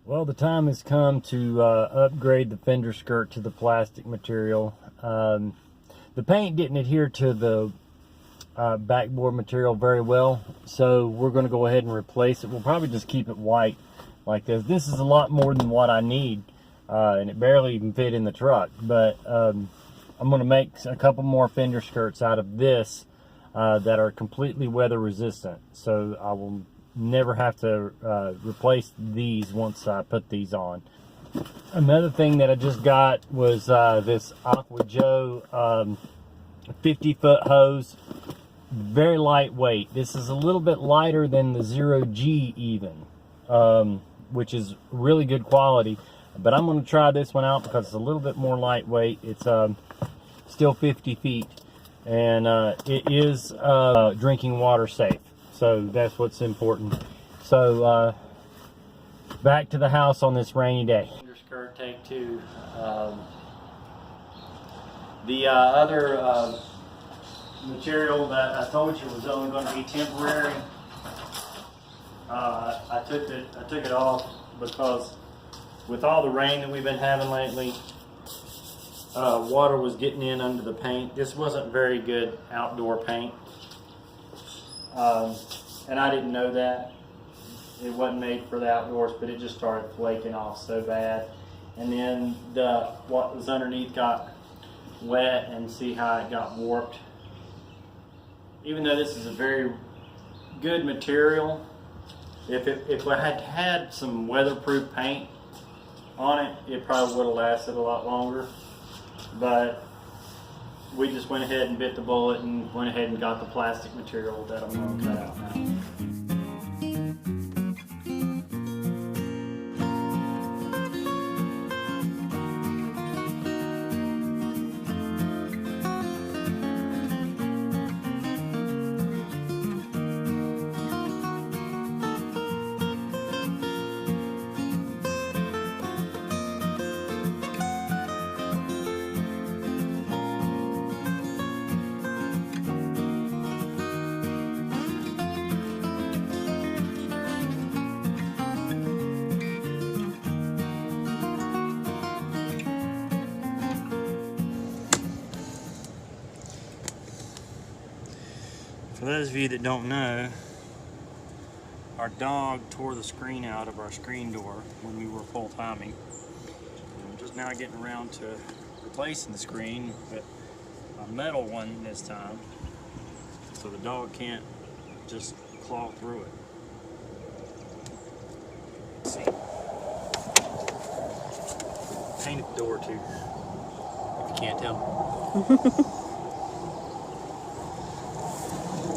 Well, the time has come to upgrade the fender skirt to the plastic material. The paint didn't adhere to the backboard material very well, so we're going to go ahead and replace it. We'll probably just keep it white like this. This is a lot more than what I need, and it barely even fit in the truck. But I'm going to make a couple more fender skirts out of this that are completely weather resistant, so I will never have to replace these once I put these on. Another thing that I just got was this Aqua Joe 50-foot hose. Very lightweight. This is a little bit lighter than the 0G even, which is really good quality. But I'm going to try this one out because it's a little bit more lightweight. It's still 50 feet, and it is drinking water safe. So that's what's important. So back to the house on this rainy day. Skirt take two. The other material that I told you was only going to be temporary. I took it off because with all the rain that we've been having lately, water was getting in under the paint. This wasn't very good outdoor paint. And I didn't know that. It wasn't made for the outdoors, but it just started flaking off so bad. And then what was underneath got wet, and see how it got warped. Even though this is a very good material, if I had had some weatherproof paint on it, it probably would have lasted a lot longer. But we just went ahead and bit the bullet and went ahead and got the plastic material that I'm going to cut out now. For those of you that don't know, our dog tore the screen out of our screen door when we were full-timing. I'm just now getting around to replacing the screen with a metal one this time, so the dog can't just claw through it. Let's see. Painted the door too, if you can't tell.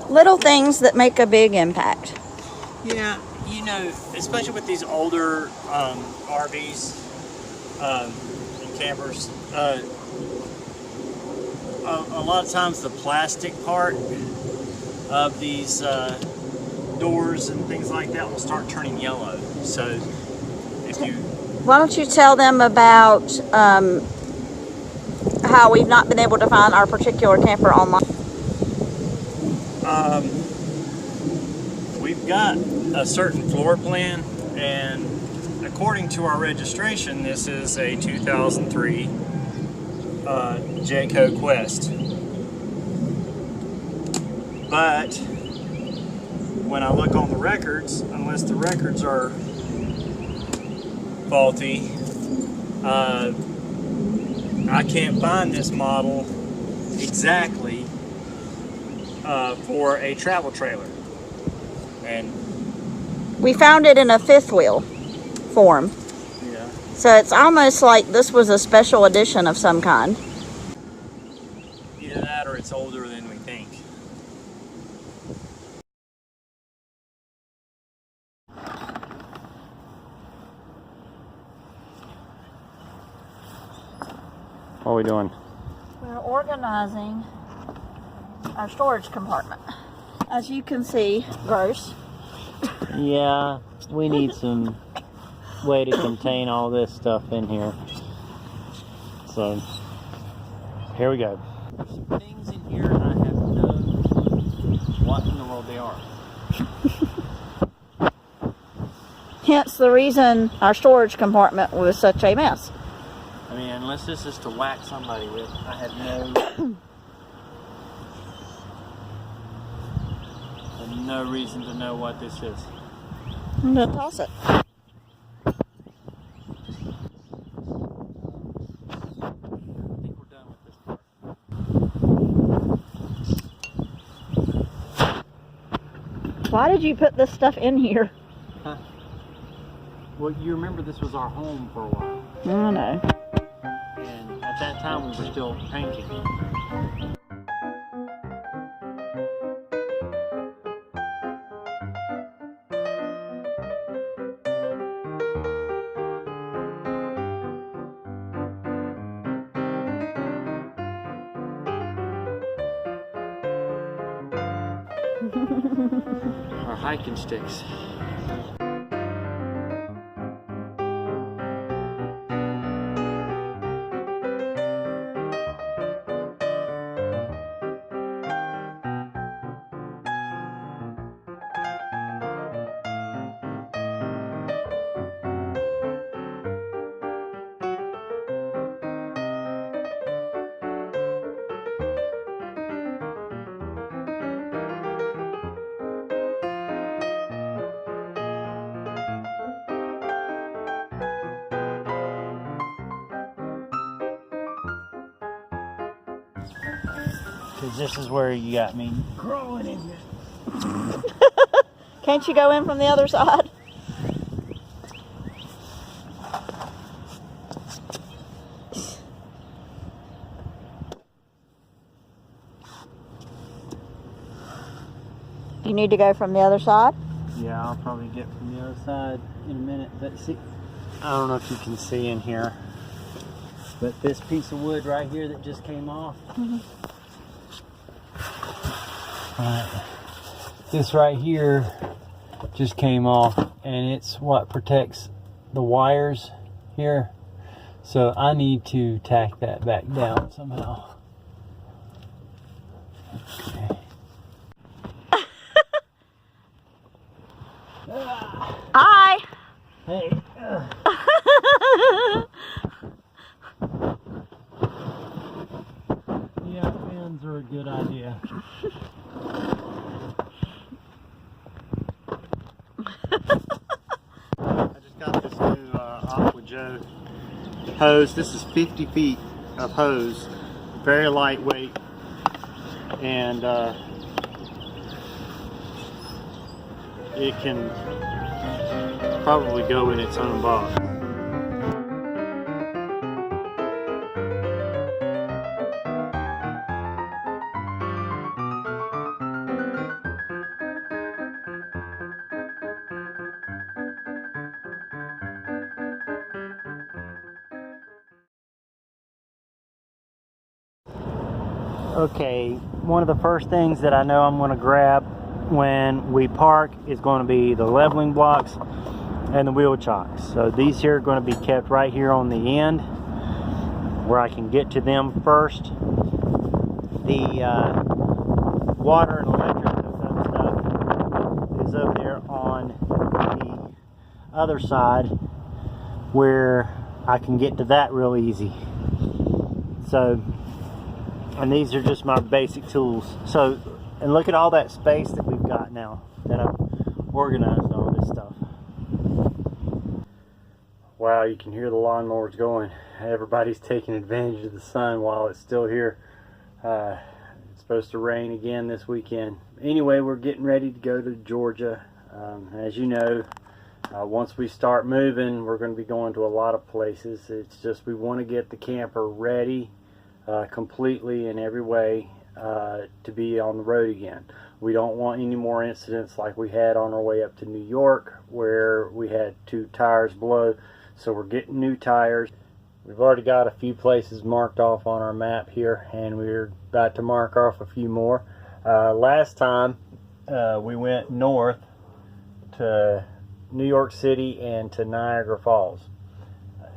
Little things that make a big impact. Yeah, you know, especially with these older RVs and campers, a lot of times the plastic part of these doors and things like that will start turning yellow. So if you... Why don't you tell them about how we've not been able to find our particular camper online? We've got a certain floor plan, and according to our registration, this is a 2003 Jayco Quest. But when I look on the records, unless the records are faulty, I can't find this model exactly for a travel trailer. And we found it in a fifth wheel form. Yeah. So it's almost like this was a special edition of some kind. Either that or it's older than we think. What are we doing? We're organizing our storage compartment. As you can see, gross. Yeah, we need some way to contain all this stuff in here. So, here we go. There's some things in here I have no what in the world they are. Hence the reason our storage compartment was such a mess. I mean, unless this is to whack somebody with, I have no reason to know what this is. I'm gonna toss it. I think we're done with this part. Why did you put this stuff in here? Huh? Well, you remember this was our home for a while. I know. And at that time we were still painting. Our hiking sticks. Because this is where you got me crawling in here. Can't you go in from the other side? You need to go from the other side? Yeah, I'll probably get from the other side in a minute. But see, I don't know if you can see in here, but this piece of wood right here that just came off. This right here just came off, and it's what protects the wires here. So I need to tack that back down somehow. Okay. Hi. Hey. Yeah, fins are a good idea. I just got this new Aqua Joe hose. This is 50 feet of hose, very lightweight, and it can probably go in its own box. Okay, one of the first things that I know I'm going to grab when we park is going to be the leveling blocks and the wheel chocks. So these here are going to be kept right here on the end where I can get to them first. The water and electric stuff is over there on the other side where I can get to that real easy. So, and these are just my basic tools. So, and look at all that space that we've got now that I've organized all this stuff. Wow, you can hear the lawnmowers going. Everybody's taking advantage of the sun while it's still here. It's supposed to rain again this weekend. Anyway, we're getting ready to go to Georgia. As you know, once we start moving, we're going to be going to a lot of places. It's just we want to get the camper ready completely in every way to be on the road again. We don't want any more incidents like we had on our way up to New York where we had 2 tires blow. So we're getting new tires. We've already got a few places marked off on our map here, and we're about to mark off a few more. Last time we went north to New York City and to Niagara Falls,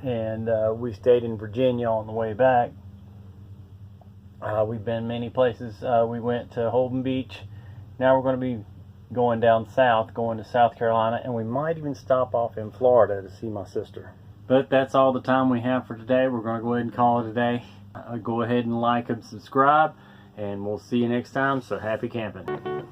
and we stayed in Virginia on the way back. We've been many places. We went to Holden Beach. Now we're going to be going down south, going to South Carolina, and we might even stop off in Florida to see my sister. But that's all the time we have for today. We're going to go ahead and call it a day. Go ahead and like and subscribe, and we'll see you next time. So happy camping.